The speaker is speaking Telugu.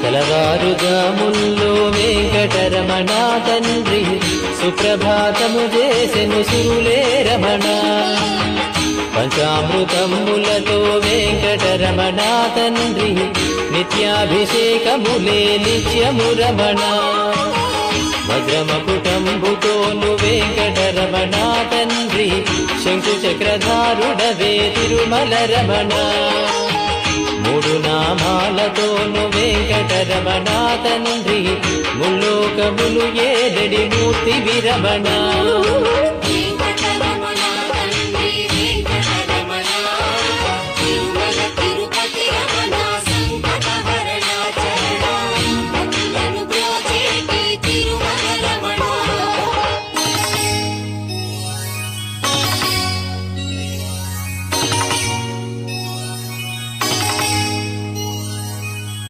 తెలవారుజాముల్లో వెంకటరమణ తండ్రి సుప్రభాతము చేసెను సురులే రమణ. పంచామృతములతో వెంకటరమణ తండ్రి నిత్యాభిషేకములే నిత్యము రమణ. వజ్రమకుటంబుతోను వెంకటరమణ తండ్రి శంకు చక్రధారుడవే తిరుమల రమణ. మూడు నామాలతోను వెంకటరమణ తండ్రి ముల్లోకములు ఏడడి మూర్తి విరమణ.